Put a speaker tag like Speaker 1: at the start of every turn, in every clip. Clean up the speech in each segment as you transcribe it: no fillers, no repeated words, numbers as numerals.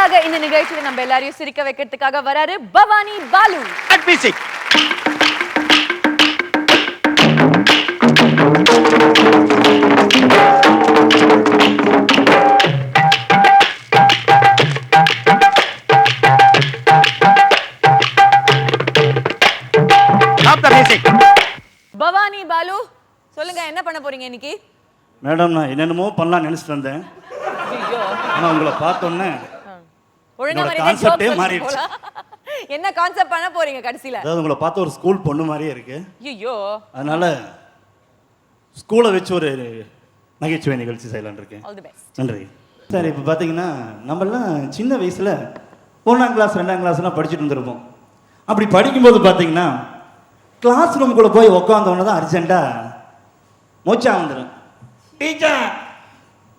Speaker 1: அடுத்ததாக இந்த நிகழ்ச்சியில நம்ம எல்லாரையும் சிரிக்க வைக்கிறதுக்காக வராரு பவானி பாலு. பவானி பாலு, சொல்லுங்க என்ன பண்ண போறீங்க இன்னைக்கு?
Speaker 2: மேடம், நான் என்னென்னமோ பண்ணலாம் நினைச்சிட்டு வந்தேன். ஆனா உங்களை பார்த்தோன்னே கான்செப்டே மாறிடுச்சு.
Speaker 1: என்ன கான்செப்ட் பண்ண போறீங்க கடைசில?
Speaker 2: அதாவது உங்களை பார்த்த ஒரு ஸ்கூல் பொண்ணு மாதிரியே இருக்கு.
Speaker 1: ஐயோ,
Speaker 2: அதனால ஸ்கூலை வச்சு ஒரு நகைச்சுவை நிகழ்ச்சி செய்யலான்னு இருக்கேன்.
Speaker 1: All the best.
Speaker 2: நன்றி சார். இப்போ பார்த்தீங்கன்னா நம்மளாம் சின்ன வயசில் 1ஆம் கிளாஸ் 2ஆம் கிளாஸ்லாம் படிச்சுட்டு வந்துருப்போம். அப்படி படிக்கும்போது பார்த்தீங்கன்னா கிளாஸ் ரூமுக்குள்ளே போய் உட்காந்தோன்னு தான் அர்ஜென்ட்டாக மூச்சா வந்துடும். டீச்சர்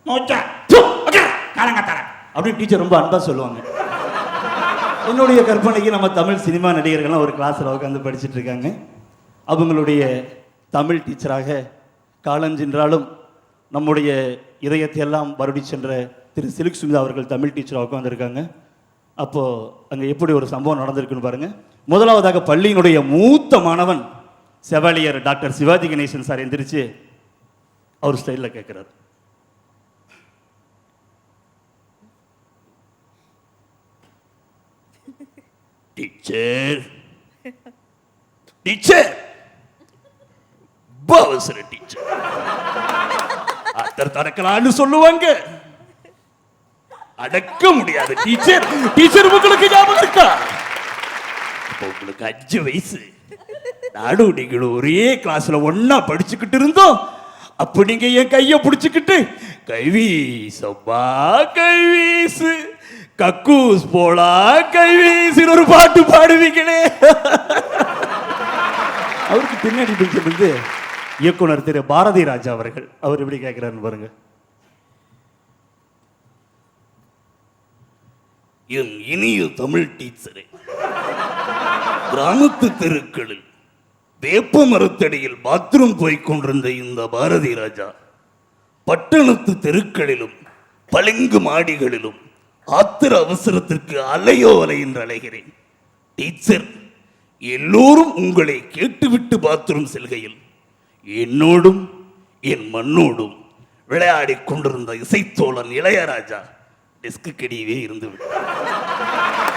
Speaker 2: மூச்சா காலங்கத்தார அப்படின்னு டீச்சர் ரொம்ப அன்பாக சொல்லுவாங்க. என்னுடைய கற்பனைக்கு நம்ம தமிழ் சினிமா நடிகர்கள்லாம் ஒரு கிளாஸில் உட்காந்து படிச்சுட்டு இருக்காங்க. அவங்களுடைய தமிழ் டீச்சராக காலஞ்சென்றாலும் நம்முடைய இதயத்தை எல்லாம் வருடி சென்ற திரு சிலுக் சுமிதா அவர்கள் தமிழ் டீச்சராக உட்காந்துருக்காங்க. அப்போது அங்கே எப்படி ஒரு சம்பவம் நடந்திருக்குன்னு பாருங்கள். முதலாவதாக பள்ளியினுடைய மூத்த மாணவன் Chevalier doctor Sivaji Ganesan sir எந்திரிச்சு அவர் ஸ்டைலில் கேட்குறாரு, டீச்சர் டீச்சர் அவசர டீச்சர் அத்தர் தரக்கலான்னு சொல்லுவாங்க, அடக்க முடியாது டீச்சர். டீச்சர் உங்களுக்கு ஞாபகம் இருக்கா? உங்களுக்கு 5 வயசு, நானும் நீங்களும் ஒரே கிளாஸ்ல ஒன்னா படிச்சுக்கிட்டு இருந்தோம். அப்ப நீங்க என் கைய பிடிச்சுக்கிட்டு கைவீசப்பா கைவீசு கக்கூஸ் போலா கைவீசுன்னு ஒரு பாட்டு பாடுவீங்களே. அவருக்கு பின்னாடி பிடிச்சிருந்து இயக்குனர் திரு பாரதி ராஜா அவர்கள் அவர் எப்படி கேட்கிறாருன்னு பாருங்க. என் இனிய தமிழ் டீச்சரே, கிராமத்து தெருக்களில் வேப்ப மரத்தடியில் பாத்ரூம் போய்க் கொண்டிருந்த இந்த பாரதி ராஜா பட்டணத்து தெருக்களிலும் பளிங்கு மாடிகளிலும் ஆத்திர அவசரத்திற்கு அலையோ அலை என்று அலைகிறேன். டீச்சர், எல்லோரும் உங்களை கேட்டுவிட்டு பாத்ரூம் செல்கையில் என்னோடும் என் மண்ணோடும் விளையாடி கொண்டிருந்த இசைத்தோழன் இளையராஜா டெஸ்கு கடியவே இருந்து விட்டார்.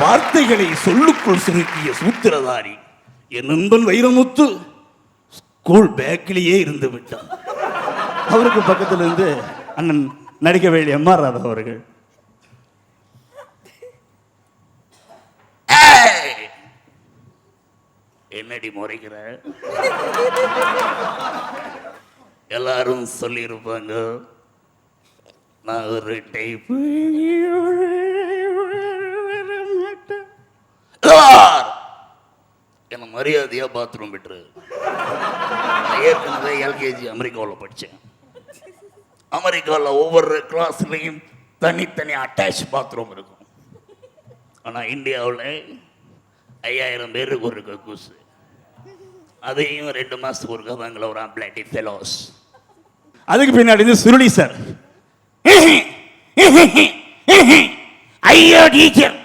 Speaker 2: வார்த்தைகளை சொல்லுக்குள் சுருக்கிய சூத்திரதாரி என் நண்பன் வைரமுத்து ஸ்கூல் பேக்கிலேயே இருந்து விட்டான். அவருக்கு பக்கத்தில் இருந்து அண்ணன் நடிக்க வேண்டிய எம்.ஆர். ராதா அவர்கள், என்னடி முறைகிற? எல்லாரும் சொல்லியிருப்பாங்க நான் ஒரு டைப். என்ன மரியாதையா பாத்ரூம் விட்டுரு. ஏற்கனவே எல்கேஜி அமெரிக்காவில் படித்தேன். அமெரிக்காவில் ஒவ்வொரு கிளாஸ்லையும் தனித்தனி அட்டாச் பாத்ரூம் இருக்கும். ஆனால் இந்தியாவில் 5000 பேருக்கு ஒரு கக்கூஸ். அதையும் 2 மாதத்துக்கு ஒரு கதாங்கள ஒரு பிளாட்டி ஃபெலோஸ். அதுக்கு பின்னாடி சுருளி சார், ஐயோ டீச்சர்,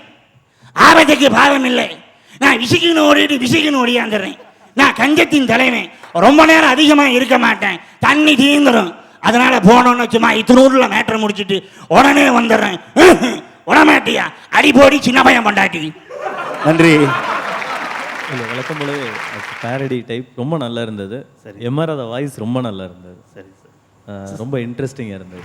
Speaker 2: ஆபத்துக்கு பாவம் இல்லை, நான் விசிக்கணும் ஓடியாந்துடுறேன். நான் கஞ்சத்தின் தலைவன், ரொம்ப நேரம் அதிகமாக இருக்க மாட்டேன், தண்ணி தீந்துடும், அதனால போனோன்னு சும்மா இத்தனூர்ல மேட்டர் முடிச்சுட்டு உடனே வந்துடுறேன். உடமாட்டியா அடி போடி சின்ன பையன் கொண்டாட்டி. நன்றி.
Speaker 3: இல்லை, வழக்கம் போல பேரடி டைப் ரொம்ப நல்லா இருந்தது. சரி, எம்.ஆர். ராதா வாய்ஸ் ரொம்ப நல்லா இருந்தது. சரி சார், ரொம்ப இன்ட்ரெஸ்டிங்காக இருந்தது.